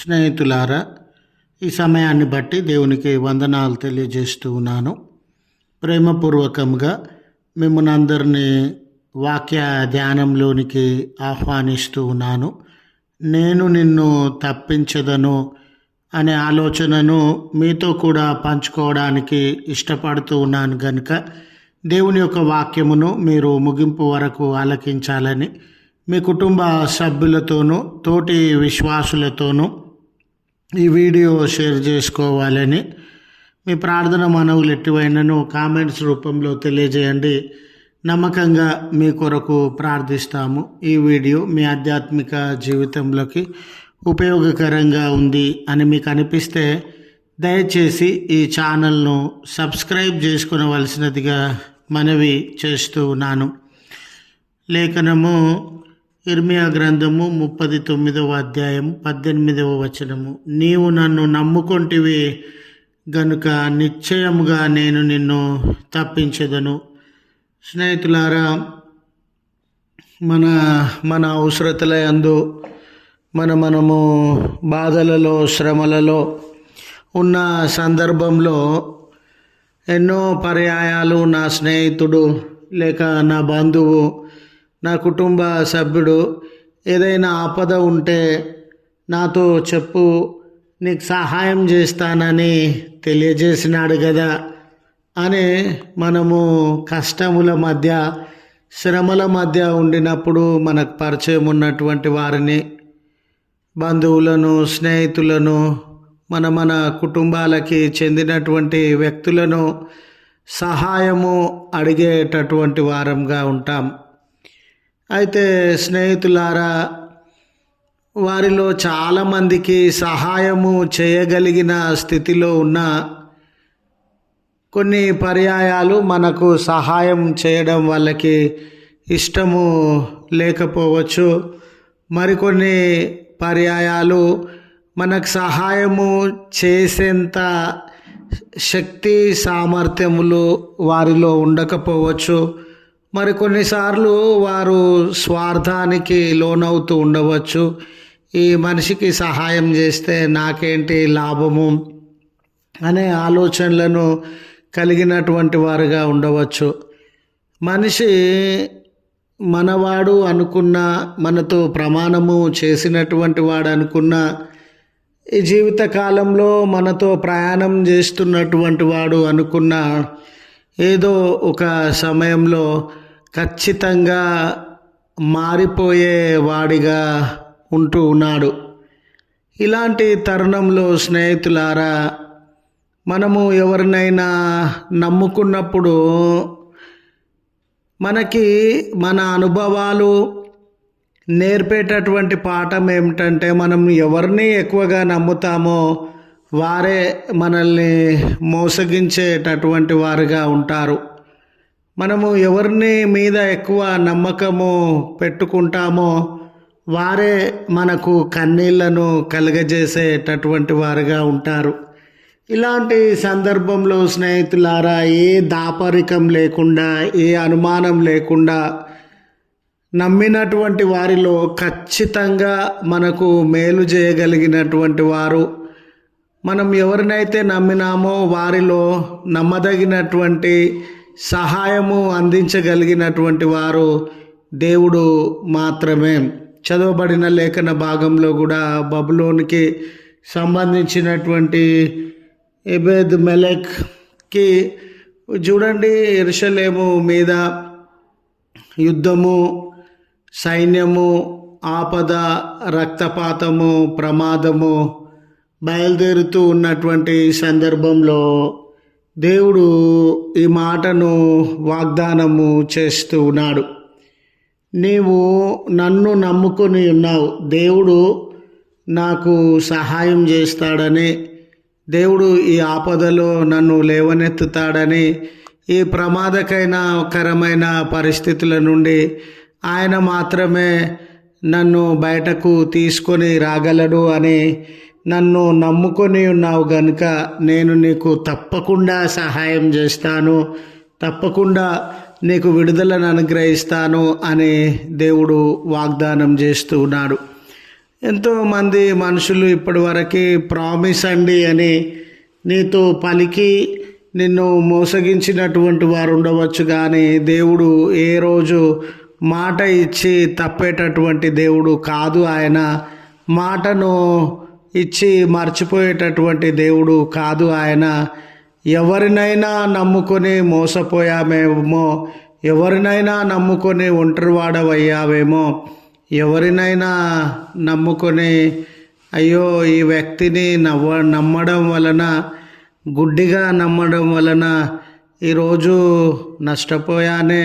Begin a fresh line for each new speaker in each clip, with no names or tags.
స్నేహితులారా, ఈ సమయాన్ని బట్టి దేవునికి వందనాలు తెలియజేస్తూ ఉన్నాను. ప్రేమపూర్వకంగా మిమ్మల్ని అందరినీ వాక్య ధ్యానంలోనికి ఆహ్వానిస్తూ ఉన్నాను. నేను నిన్ను తప్పించదను అనే ఆలోచనను మీతో కూడా పంచుకోవడానికి ఇష్టపడుతూ ఉన్నాను కనుక దేవుని యొక్క వాక్యమును మీరు ముగింపు వరకు ఆలకించాలని మీ కుటుంబ సభ్యులతోనూ తోటి విశ్వాసులతోనూ ఈ వీడియో షేర్ చేసుకోవాలని మీ ప్రార్థన మనవులు ఎట్టివైనను కామెంట్స్ రూపంలో తెలియజేయండి. నమ్మకంగా మీ కొరకు ప్రార్థిస్తాము. ఈ వీడియో మీ ఆధ్యాత్మిక జీవితంలోకి ఉపయోగకరంగా ఉంది అని మీకు అనిపిస్తే దయచేసి ఈ ఛానల్ను సబ్స్క్రైబ్ చేసుకునవలసినదిగా మనవి చేస్తూ ఉన్నాను. లేఖనము ఇర్మియా గ్రంథము 39వ అధ్యాయం 18వ వచనము. నీవు నన్ను నమ్ముకొంటివి గనుక నిశ్చయముగా నేను నిన్ను తప్పించెదను. స్నేహితులారా, మన అవసరతల యందు మనము బాధలలో శ్రమలలో ఉన్న సందర్భంలో ఎన్నో పర్యాయాలు నా స్నేహితుడు లేక నా బంధువు, నా కుటుంబ సభ్యుడు ఏదైనా ఆపద ఉంటే నాతో చెప్పు, నీకు సహాయం చేస్తానని తెలియజేసినాడు కదా అని మనము కష్టముల మధ్య శ్రమల మధ్య ఉండినప్పుడు మనకు పరిచయం ఉన్నటువంటి వారిని, బంధువులను, స్నేహితులను, మన కుటుంబాలకి చెందినటువంటి వ్యక్తులను సహాయము అడిగేటటువంటి వారంగా ఉంటాం. అయితే స్నేహితులారా, వారిలో చాలామందికి సహాయము చేయగలిగిన స్థితిలో ఉన్న కొన్ని పర్యాయాలు మనకు సహాయం చేయడం వాళ్ళకి ఇష్టము లేకపోవచ్చు. మరికొన్ని పర్యాయాలు మనకు సహాయము చేసేంత శక్తి సామర్థ్యములు వారిలో ఉండకపోవచ్చు. మరికొన్నిసార్లు వారు స్వార్థానికి లోనవుతూ ఉండవచ్చు. ఈ మనిషికి సహాయం చేస్తే నాకేంటి లాభము అనే ఆలోచనలను కలిగినటువంటి వారుగా ఉండవచ్చు. మనిషి మనవాడు అనుకున్న, మనతో ప్రమాణము చేసినటువంటి వాడు అనుకున్న, ఈ జీవితకాలంలో మనతో ప్రయాణం చేస్తున్నటువంటి వాడు అనుకున్న, ఏదో ఒక సమయంలో ఖచ్చితంగా మారిపోయే వాడిగా ఉంటూ ఉన్నాడు. ఇలాంటి తరుణంలో స్నేహితులారా, మనము ఎవరినైనా నమ్ముకున్నప్పుడు మనకి మన అనుభవాలు నేర్పేటటువంటి పాఠం ఏమిటంటే, మనం ఎవరిని ఎక్కువగా నమ్ముతామో వారే మనల్ని మోసగించేటటువంటి వారుగా ఉంటారు. మనము ఎవరిని మీద ఎక్కువ నమ్మకము పెట్టుకుంటామో వారే మనకు కన్నీళ్లను కలుగజేసేటటువంటి వారుగా ఉంటారు. ఇలాంటి సందర్భంలో స్నేహితులారా, ఏ దాపరికం లేకుండా, ఏ అనుమానం లేకుండా నమ్మినటువంటి వారిలో ఖచ్చితంగా మనకు మేలు చేయగలిగినటువంటి వారు, మనం ఎవరినైతే నమ్మినామో వారిలో నమ్మదగినటువంటి సహాయము అందించగలిగినటువంటి వారు దేవుడు మాత్రమే. చదవబడిన లేఖన భాగంలో కూడా బబులోనికి సంబంధించినటువంటి ఎబెద్ మెలెక్కి చూడండి, యెరూషలేము మీద యుద్ధము, సైన్యము, ఆపద, రక్తపాతము, ప్రమాదము బయలుదేరుతూ ఉన్నటువంటి సందర్భంలో దేవుడు ఈ మాటను వాగ్దానము చేస్తూ ఉన్నాడు. నీవు నన్ను నమ్ముకొని ఉన్నావు, దేవుడు నాకు సహాయం చేస్తాడని, దేవుడు ఈ ఆపదలో నన్ను లేవనెత్తుతాడని, ఈ ప్రమాదకరమైన పరిస్థితుల నుండి ఆయన మాత్రమే నన్ను బయటకు తీసుకొని రాగలడు అని నన్ను నమ్ముకొని ఉన్నావు గనుక నేను నీకు తప్పకుండా సహాయం చేస్తాను, తప్పకుండా నీకు విడుదలను అనుగ్రహిస్తాను అని దేవుడు వాగ్దానం చేస్తూ ఉన్నాడు. ఎంతోమంది మనుషులు ఇప్పటివరకు ప్రామిస్ అండి అని నీతో పలికి నిన్ను మోసగించినటువంటి వారు ఉండవచ్చు, కానీ దేవుడు ఏ రోజు మాట ఇచ్చి తప్పేటటువంటి దేవుడు కాదు. ఆయన మాటను ఇచ్చి మర్చిపోయేటటువంటి దేవుడు కాదు. ఆయన ఎవరినైనా నమ్ముకొని మోసపోయామేమో, ఎవరినైనా నమ్ముకొని ఒంటరివాడవయ్యావేమో, ఎవరినైనా నమ్ముకొని అయ్యో ఈ వ్యక్తిని నమ్మడం వలన, గుడ్డిగా నమ్మడం వలన ఈరోజు నష్టపోయానే,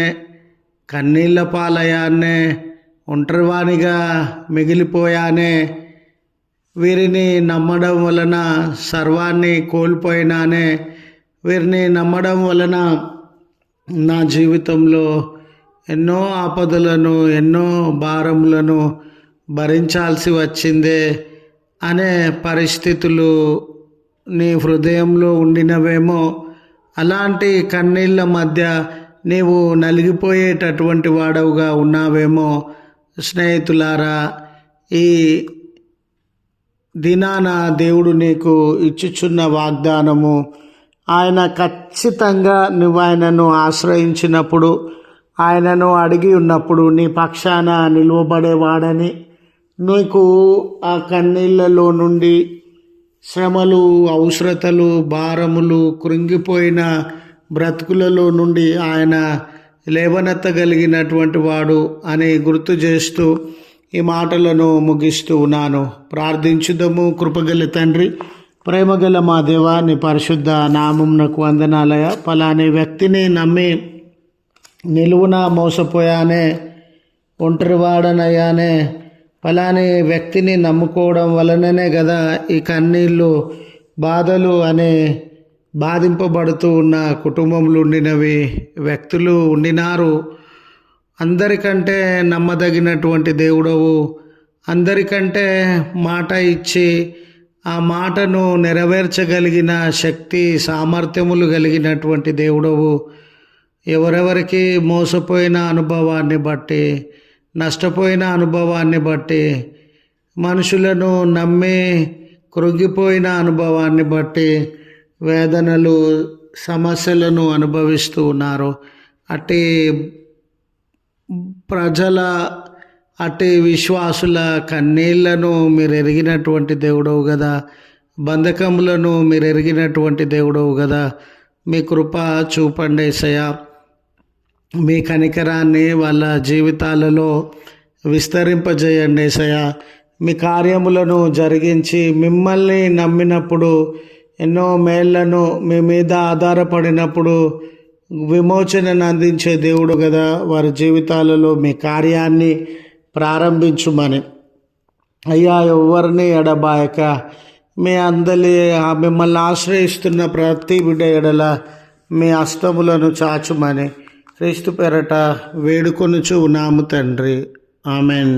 కన్నీళ్ళ పాలయ్యానే, ఒంటరివానిగా మిగిలిపోయానే, వీరిని నమ్మడం వలన సర్వాన్ని కోల్పోయినానే, వీరిని నమ్మడం వలన నా జీవితంలో ఎన్నో ఆపదలను, ఎన్నో భారములను భరించాల్సి వచ్చిందే అనే పరిస్థితులు నీ హృదయంలో ఉండినవేమో. అలాంటి కన్నీళ్ళ మధ్య నీవు నలిగిపోయేటటువంటి వాడవుగా ఉన్నావేమో. స్నేహితులారా, ఈ దినాన దేవుడు నీకు ఇచ్చుచున్న వాగ్దానము, ఆయన ఖచ్చితంగా నువ్వు ఆయనను ఆశ్రయించినప్పుడు, ఆయనను అడిగి ఉన్నప్పుడు నీ పక్షాన నిలువబడేవాడని, నీకు ఆ కన్నీళ్ళలో నుండి, శ్రమలు, అవసరతలు, భారములు, కృంగిపోయిన బ్రతుకులలో నుండి ఆయన లేవనెత్తగలిగినటువంటి వాడు అని గుర్తు చేస్తూ ఈ మాటలను ముగిస్తూ ఉన్నాను. ప్రార్థించుదము. కృపగల తండ్రి, ప్రేమగల మా దేవా, నీ పరిశుద్ధ నామమునకు వందనాలయ. పలాని వ్యక్తిని నమ్మి నిలువున మోసపోయానే, ఒంటరివాడనయ్యానే, ఫలాని వ్యక్తిని నమ్ముకోవడం వలననే కదా ఈ కన్నీళ్ళు, బాధలు అనే బాధింపబడుతూ ఉన్న కుటుంబంలో ఉండినవి, వ్యక్తులు ఉండినారు. అందరికంటే నమ్మదగినటువంటి దేవుడవు, అందరికంటే మాట ఇచ్చి ఆ మాటను నెరవేర్చగలిగిన శక్తి, సామర్థ్యములు కలిగినటువంటి దేవుడవు. ఎవరెవరికి మోసపోయిన అనుభవాన్ని బట్టి, నష్టపోయిన అనుభవాన్ని బట్టి, మనుషులను నమ్మి కృంగిపోయిన అనుభవాన్ని బట్టి వేదనలు, సమస్యలను అనుభవిస్తూ ఉన్నారు. అట్టి ప్రజల, అట్టి విశ్వాసుల కన్నీళ్లను మీరు ఎరిగినటువంటి దేవుడవు కదా, బంధకములను మీరు ఎరిగినటువంటి దేవుడవు కదా. మీ కృప చూపండి యేసయ్యా. మీ కనికరాన్ని వాళ్ళ జీవితాలలో విస్తరింపజేయండి యేసయ్యా. మీ కార్యములను జరిగించి మిమ్మల్ని నమ్మినప్పుడు, ఎన్నో మేళ్లను మీ మీద ఆధారపడినప్పుడు విమోచనను అందించే దేవుడు కదా, వారి జీవితాలలో మీ కార్యాన్ని ప్రారంభించుమని అయ్యా, ఎవరిని ఎడబాయక మీ మిమ్మల్ని ఆశ్రయిస్తున్న ప్రతి బిడ్డ ఎడల మీ హస్తములను చాచుమని క్రీస్తు పేరట వేడుకొనుచు ఉన్నాము తండ్రి. ఆమెన్.